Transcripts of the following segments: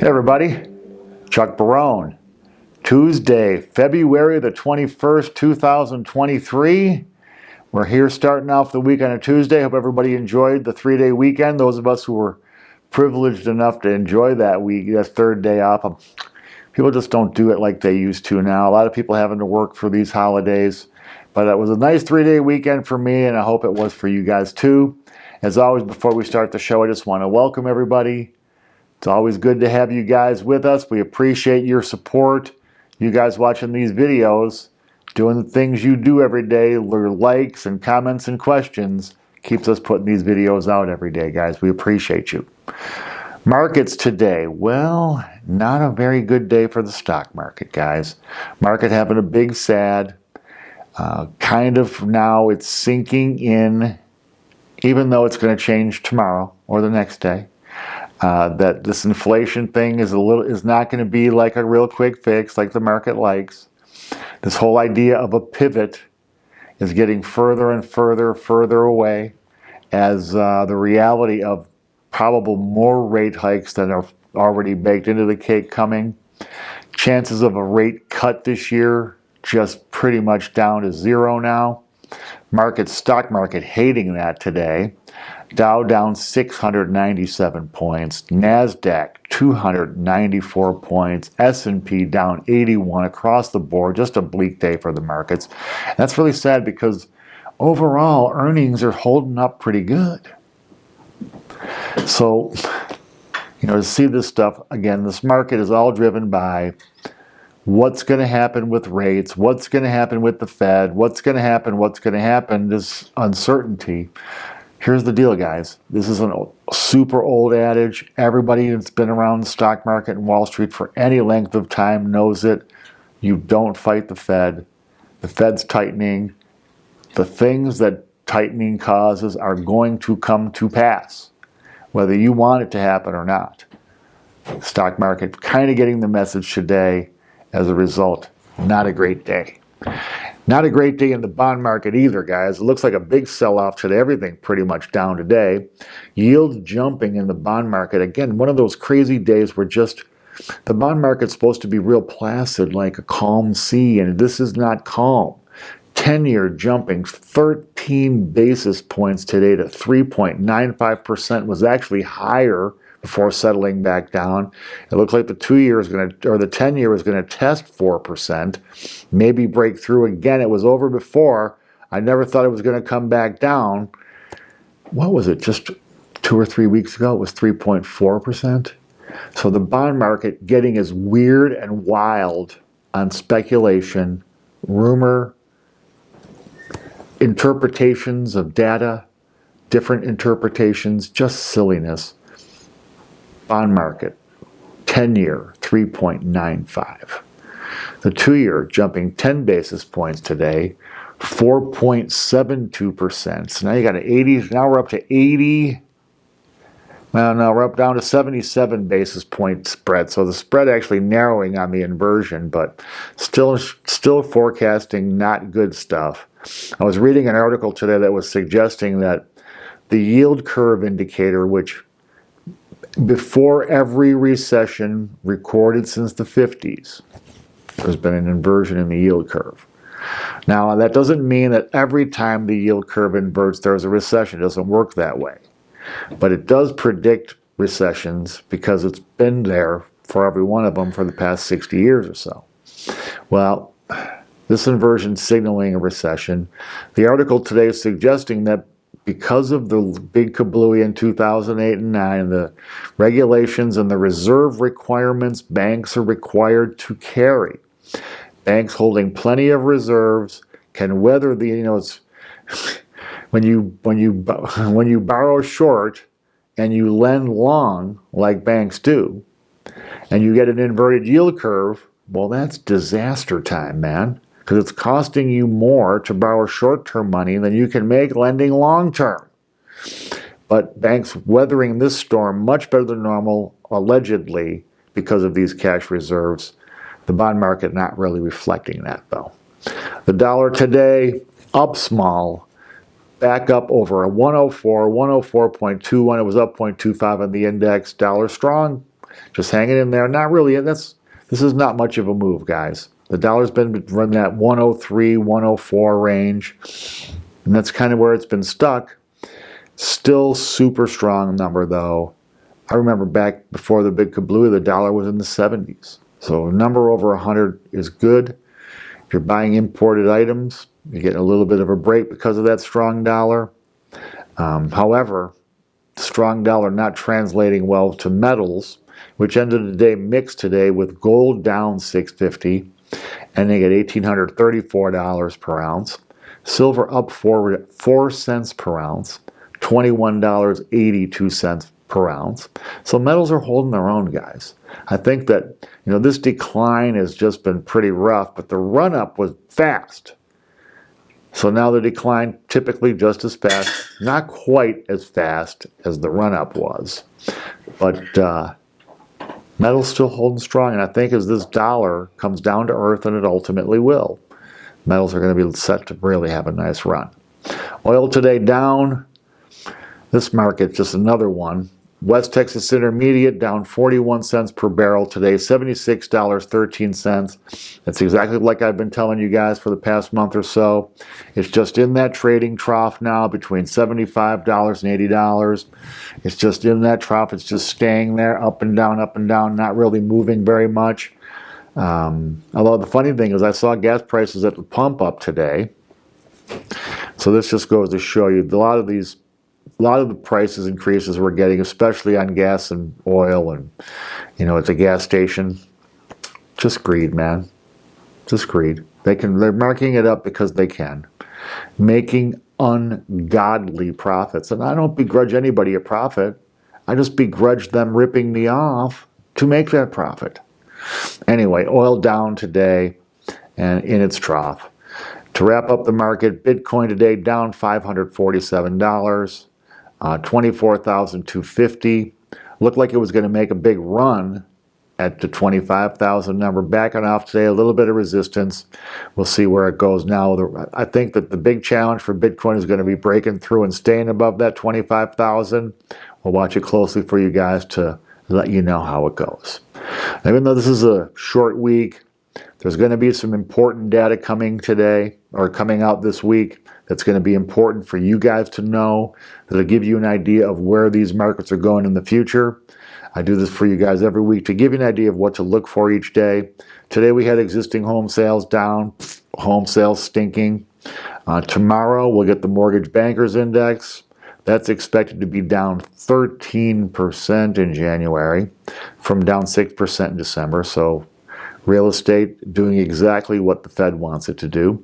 Hey everybody, Chuck Barone. Tuesday, February the 21st, 2023. We're here starting off the week on a Tuesday. Hope everybody enjoyed the 3-day weekend. Those of us who were privileged enough to enjoy that week, that third day off. People just don't do it like they used to now. A lot of people having to work for these holidays. But it was a nice 3-day weekend for me, and I hope it was for you guys too. As always, before we start the show, I just want to welcome everybody. It's always good to have you guys with us. We appreciate your support. You guys watching these videos, doing the things you do every day, your likes and comments and questions, keeps us putting these videos out every day, guys. We appreciate you. Markets today. Well, not a very good day for the stock market, guys. Market having a big sad. Kind of now it's sinking in, even though it's going to change tomorrow or the next day. That this inflation thing is not going to be like a real quick fix like the market likes. This whole idea of a pivot is getting further and further away as the reality of probable more rate hikes that are already baked into the cake coming. Chances of a rate cut this year just pretty much down to zero now. Stock market hating that today. Dow down 697 points, NASDAQ 294 points, S&P down 81 across the board. Just a bleak day for the markets. That's really sad because overall earnings are holding up pretty good. So, to see this stuff, again, this market is all driven by what's going to happen with rates, what's going to happen with the Fed, what's going to happen, this uncertainty. Here's the deal, guys. This is a super old adage. Everybody that's been around the stock market and Wall Street for any length of time knows it. You don't fight the Fed. The Fed's tightening. The things that tightening causes are going to come to pass, whether you want it to happen or not. Stock market kind of getting the message today. As a result, not a great day. Not a great day in the bond market either, guys. It looks like a big sell-off today. Everything pretty much down today. Yields jumping in the bond market. Again, one of those crazy days where just the bond market's supposed to be real placid, like a calm sea, and this is not calm. 10-year jumping 13 basis points today to 3.95%, was actually higher before settling back down. It looks like the 2-year is going to, or the 10-year is going to test 4%, maybe break through again. It was over before. I never thought it was going to come back down. What was it? Just 2 or 3 weeks ago, it was 3.4%. So the bond market getting as weird and wild on speculation, rumor, interpretations of data, different interpretations, just silliness. Bond market, 10-year, 3.95. The 2-year jumping 10 basis points today, 4.72%. So now you got an 80, now we're up to 80, well, no, we're up down to 77 basis point spread. So the spread actually narrowing on the inversion, but still forecasting not good stuff. I was reading an article today that was suggesting that the yield curve indicator, which before every recession recorded since the 50s, there's been an inversion in the yield curve. Now, that doesn't mean that every time the yield curve inverts, there's a recession. It doesn't work that way. But it does predict recessions because it's been there for every one of them for the past 60 years or so. Well, this inversion signaling a recession. The article today is suggesting that because of the big kablooey in 2008 and 9, the regulations and the reserve requirements banks are required to carry. Banks holding plenty of reserves can weather the, it's when you borrow short and you lend long like banks do, and you get an inverted yield curve, well, that's disaster time, man. Because it's costing you more to borrow short-term money than you can make lending long-term. But banks weathering this storm much better than normal, allegedly, because of these cash reserves. The bond market not really reflecting that, though. The dollar today, up small, back up over a 104, 104.21. It was up 0.25 on the index. Dollar strong. just hanging in there. Not really. This is not much of a move, guys. The dollar's been running that 103, 104 range, and that's kind of where it's been stuck. Still super strong number, though. I remember back before the big kablooey, the dollar was in the 70s. So a number over 100 is good. If you're buying imported items, you're getting a little bit of a break because of that strong dollar. However, the strong dollar not translating well to metals, which ended the day mixed today with gold down $6.50, ending at $1,834 per ounce. Silver up 4 cents per ounce, $21.82 per ounce. So metals are holding their own, guys. I think that, this decline has just been pretty rough, but the run-up was fast. So now the decline typically just as fast, not quite as fast as the run-up was. But metal's still holding strong, and I think as this dollar comes down to earth, and it ultimately will, metals are going to be set to really have a nice run. Oil today down. This market, just another one. West Texas Intermediate down 41 cents per barrel today, $76.13. That's exactly like I've been telling you guys for the past month or so. It's just in that trading trough now between $75 and $80. It's just in that trough. It's just staying there, up and down, not really moving very much. Although the funny thing is I saw gas prices at the pump up today. So this just goes to show you a lot of the prices increases we're getting, especially on gas and oil and, at the gas station. Just greed, man. Just greed. They're marking it up because they can. Making ungodly profits. And I don't begrudge anybody a profit. I just begrudge them ripping me off to make that profit. Anyway, oil down today and in its trough. To wrap up the market, Bitcoin today down $547. 24,250. Looked like it was going to make a big run at the 25,000 number. Backing off today, a little bit of resistance. We'll see where it goes now. I think that the big challenge for Bitcoin is going to be breaking through and staying above that 25,000. We'll watch it closely for you guys to let you know how it goes. Even though this is a short week, there's going to be some important data coming out this week that's going to be important for you guys to know, that'll give you an idea of where these markets are going in the future. I do this for you guys every week to give you an idea of what to look for each day. Today we had existing home sales down, home sales stinking. Tomorrow we'll get the Mortgage Bankers Index. That's expected to be down 13% in January from down 6% in December. So real estate doing exactly what the Fed wants it to do.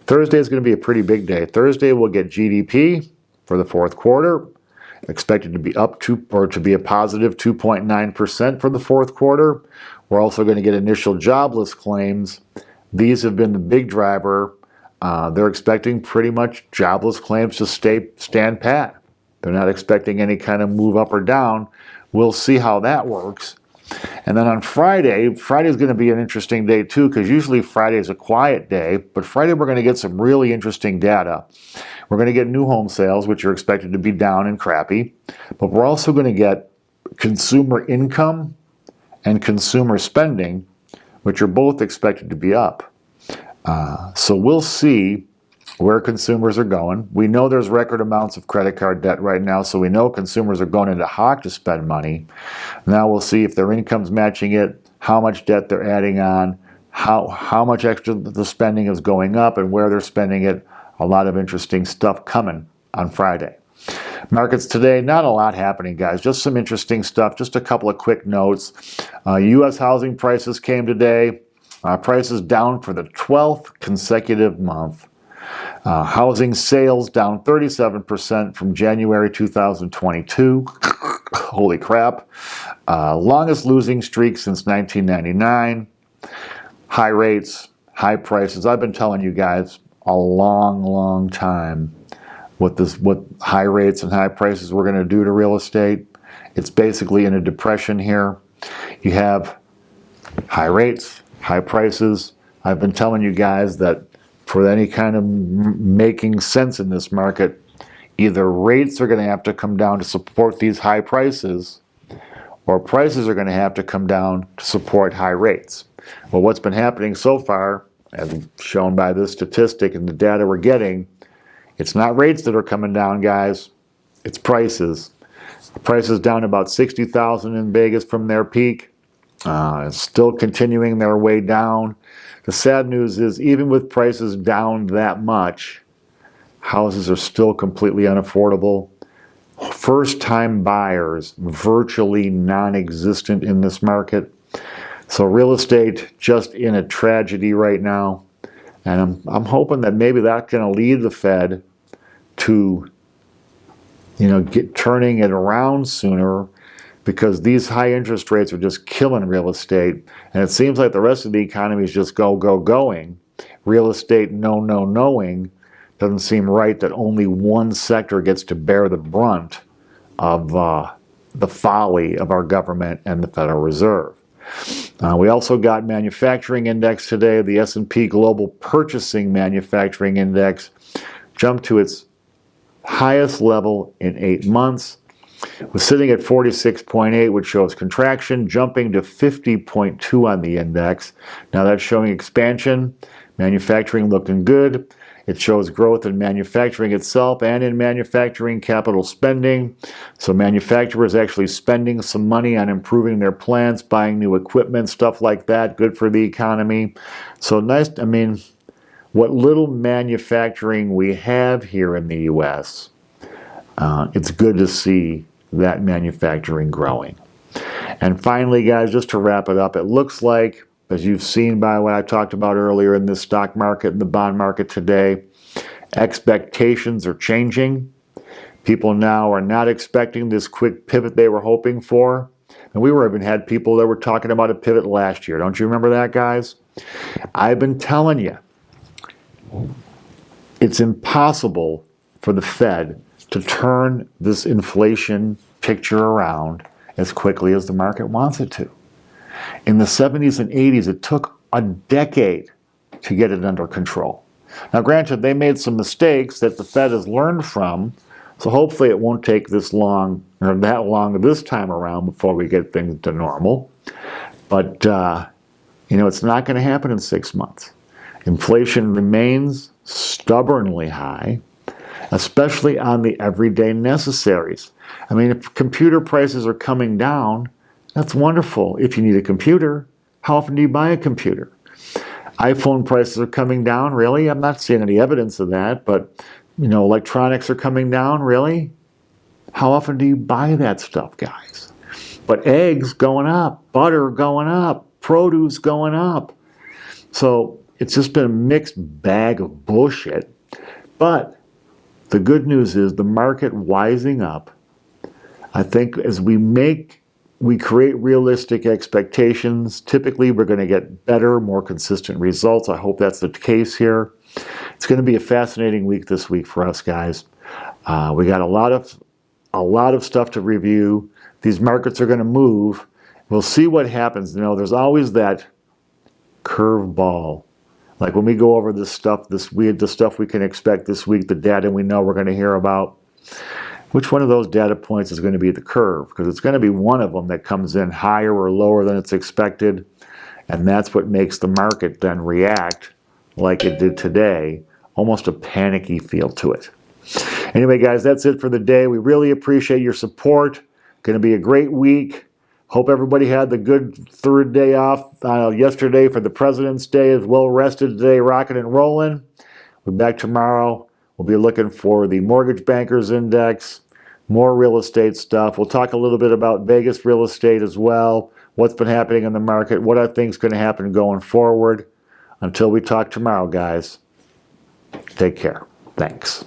Thursday is going to be a pretty big day. Thursday we'll get GDP for the fourth quarter, expected to be to be a positive 2.9% for the fourth quarter. We're also going to get initial jobless claims. These have been the big driver. They're expecting pretty much jobless claims to stand pat. They're not expecting any kind of move up or down. We'll see how that works. And then on Friday is going to be an interesting day too, because usually Friday is a quiet day, but Friday we're going to get some really interesting data. We're going to get new home sales, which are expected to be down and crappy, but we're also going to get consumer income and consumer spending, which are both expected to be up. So we'll see where consumers are going. We know there's record amounts of credit card debt right now, so we know consumers are going into hock to spend money. Now we'll see if their income's matching it, how much debt they're adding on, how much extra the spending is going up, and where they're spending it. A lot of interesting stuff coming on Friday. Markets today, not a lot happening, guys. Just some interesting stuff. Just a couple of quick notes. U.S. housing prices came today. Prices down for the 12th consecutive month. Housing sales down 37% from January 2022. Holy crap. Longest losing streak since 1999. High rates, high prices. I've been telling you guys a long time what high rates and high prices were going to do to real estate. It's basically in a depression here. You have high rates, high prices. I've been telling you guys that for any kind of making sense in this market, either rates are going to have to come down to support these high prices, or prices are going to have to come down to support high rates. Well, what's been happening so far, as shown by this statistic and the data we're getting, it's not rates that are coming down, guys. It's prices. The price is down about 60,000 in Vegas from their peak. It's still continuing their way down. The sad news is, even with prices down that much, houses are still completely unaffordable. First-time buyers virtually non-existent in this market. So real estate just in a tragedy right now. And I'm hoping that maybe that's going to lead the Fed to, get turning it around sooner, because these high interest rates are just killing real estate. And it seems like the rest of the economy is just going. Real estate, knowing. Doesn't seem right that only one sector gets to bear the brunt of the folly of our government and the Federal Reserve. We also got manufacturing index today. The S&P Global Purchasing Manufacturing Index jumped to its highest level in 8 months. It was sitting at 46.8, which shows contraction, jumping to 50.2 on the index. Now that's showing expansion. Manufacturing looking good. It shows growth in manufacturing itself and in manufacturing capital spending. So manufacturers actually spending some money on improving their plants, buying new equipment, stuff like that. Good for the economy. So nice. I mean, what little manufacturing we have here in the U.S., it's good to see that manufacturing growing. And finally, guys, just to wrap it up, it looks like, as you've seen by what I talked about earlier in the stock market and the bond market today, expectations are changing. People now are not expecting this quick pivot they were hoping for. And we even had people that were talking about a pivot last year. Don't you remember that, guys? I've been telling you, it's impossible for the Fed to turn this inflation picture around as quickly as the market wants it to. In the 70s and 80s, it took a decade to get it under control. Now, granted, they made some mistakes that the Fed has learned from, so hopefully it won't take this long or that long this time around before we get things to normal. But, it's not going to happen in 6 months. Inflation remains stubbornly high, especially on the everyday necessaries. I mean, if computer prices are coming down, that's wonderful. If you need a computer, how often do you buy a computer? iPhone prices are coming down, really? I'm not seeing any evidence of that, but, electronics are coming down, really? How often do you buy that stuff, guys? But eggs going up, butter going up, produce going up. So it's just been a mixed bag of bullshit. But the good news is the market wising up. I think as we create realistic expectations, typically we're going to get better, more consistent results. I hope that's the case here. It's going to be a fascinating week this week for us, guys. We got a lot of stuff to review. These markets are going to move. We'll see what happens. There's always that curveball. Like when we go over this stuff, the stuff we can expect this week, the data we know we're going to hear about. Which one of those data points is going to be the curve? Because it's going to be one of them that comes in higher or lower than it's expected. And that's what makes the market then react like it did today. Almost a panicky feel to it. Anyway, guys, that's it for the day. We really appreciate your support. Going to be a great week. Hope everybody had the good third day off yesterday for the President's Day. Is well rested today, rocking and rolling. We'll be back tomorrow. We'll be looking for the Mortgage Bankers Index, more real estate stuff. We'll talk a little bit about Vegas real estate as well, what's been happening in the market, what I think is going to happen going forward. Until we talk tomorrow, guys, take care. Thanks.